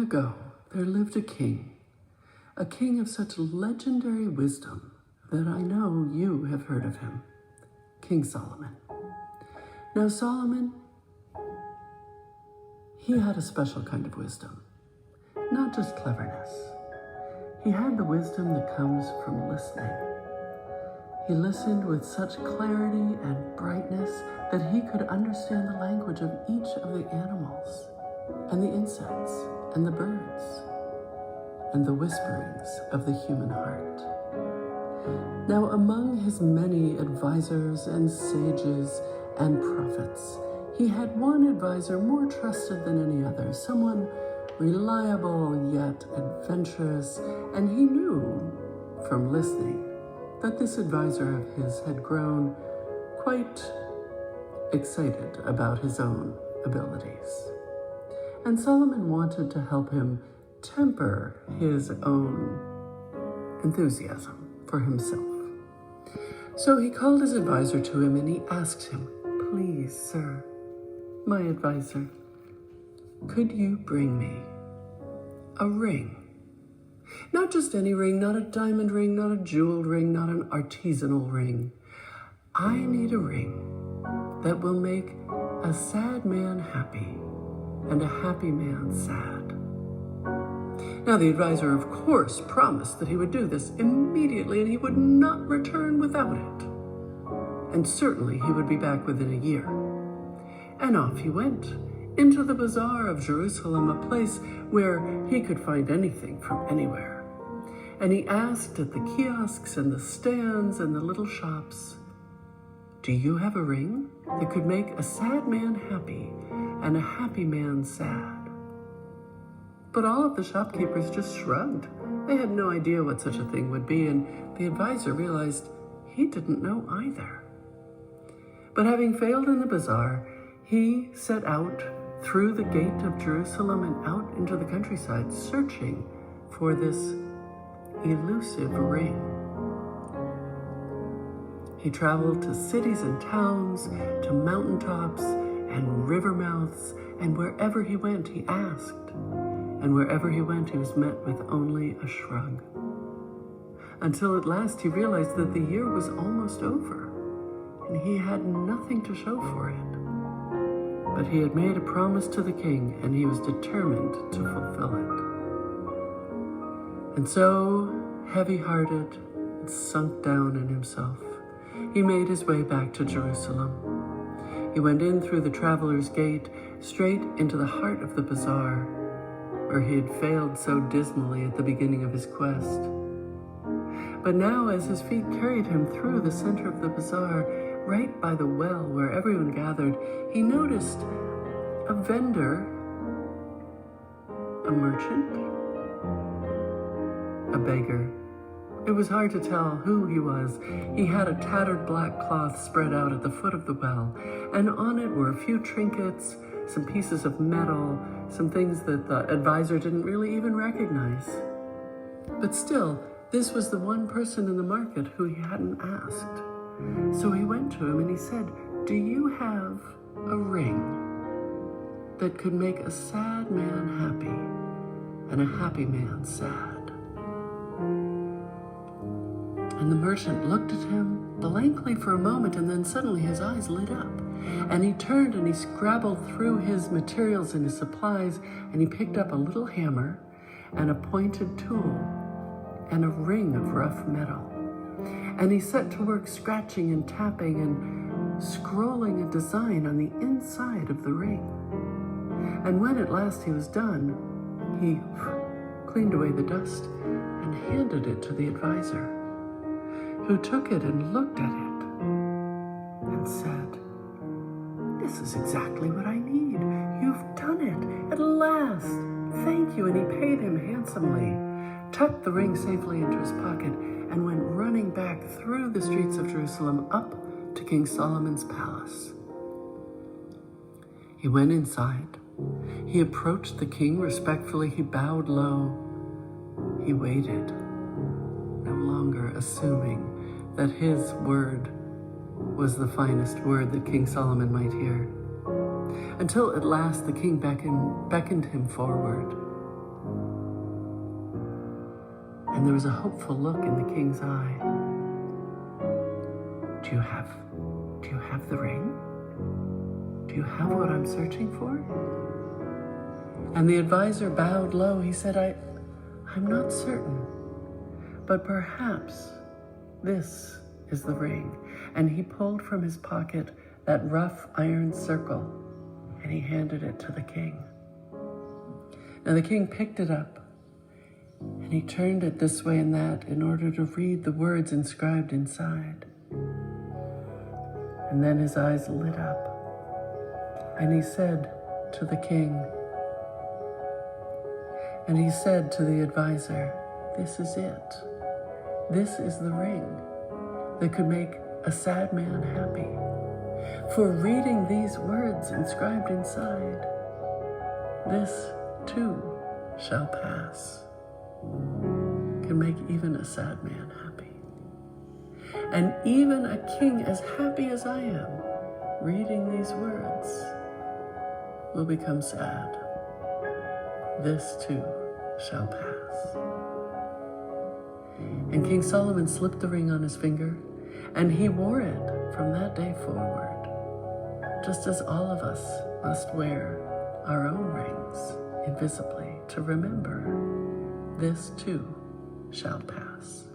ago, there lived a king of such legendary wisdom that I know you have heard of him, King Solomon. Now Solomon, he had a special kind of wisdom, not just cleverness. He had the wisdom that comes from listening. He listened with such clarity and brightness that he could understand the language of each of the animals and the insects and the birds and the whisperings of the human heart. Now, among his many advisors and sages and prophets, he had one advisor more trusted than any other, someone reliable yet adventurous, and he knew from listening that this advisor of his had grown quite excited about his own abilities. And Solomon wanted to help him temper his own enthusiasm for himself. So he called his advisor to him and he asked him, "Please, sir, my advisor, could you bring me a ring? Not just any ring, not a diamond ring, not a jeweled ring, not an artisanal ring. I need a ring that will make a sad man happy and a happy man sad." Now the advisor, of course, promised that he would do this immediately and he would not return without it. And certainly he would be back within a year. And off he went into the bazaar of Jerusalem, a place where he could find anything from anywhere. And he asked at the kiosks and the stands and the little shops, "Do you have a ring that could make a sad man happy and a happy man sad?" But all of the shopkeepers just shrugged. They had no idea what such a thing would be, and the advisor realized he didn't know either. But having failed in the bazaar, he set out through the gate of Jerusalem and out into the countryside, searching for this elusive ring. He traveled to cities and towns, to mountaintops and river mouths, and wherever he went, he asked. And wherever he went, he was met with only a shrug. Until at last he realized that the year was almost over, and he had nothing to show for it. But he had made a promise to the king, and he was determined to fulfill it. And so, heavy-hearted and sunk down in himself, he made his way back to Jerusalem. He went in through the traveler's gate, straight into the heart of the bazaar, where he had failed so dismally at the beginning of his quest. But now, as his feet carried him through the center of the bazaar, right by the well where everyone gathered, he noticed a vendor, a merchant, a beggar. It was hard to tell who he was. He had a tattered black cloth spread out at the foot of the well, and on it were a few trinkets, some pieces of metal, some things that the advisor didn't really even recognize. But still, this was the one person in the market who he hadn't asked. So he went to him and he said, "Do you have a ring that could make a sad man happy and a happy man sad?" And the merchant looked at him blankly for a moment, and then suddenly his eyes lit up. And he turned and he scrabbled through his materials and his supplies, and he picked up a little hammer and a pointed tool and a ring of rough metal. And he set to work scratching and tapping and scrolling a design on the inside of the ring. And when at last he was done, he cleaned away the dust and handed it to the advisor, who took it and looked at it and said, "This is exactly what I need. You've done it, at last. Thank you." And he paid him handsomely, tucked the ring safely into his pocket, and went running back through the streets of Jerusalem up to King Solomon's palace. He went inside. He approached the king respectfully. He bowed low. He waited, no longer assuming that his word was the finest word that King Solomon might hear, until at last the king beckoned him forward. And there was a hopeful look in the king's eye. Do you have the ring? Do you have what I'm searching for? And the advisor bowed low. He said, I'm not certain, but perhaps this is the ring. And he pulled from his pocket that rough iron circle, and he handed it to the king. Now the king picked it up, and he turned it this way and that in order to read the words inscribed inside. And then his eyes lit up, and he said to the king, and he said to the advisor, this is it. This is the ring that could make a sad man happy. For reading these words inscribed inside, this too shall pass, can make even a sad man happy. And even a king as happy as I am, reading these words, will become sad. This too shall pass. And King Solomon slipped the ring on his finger, and he wore it from that day forward, just as all of us must wear our own rings invisibly to remember this too shall pass.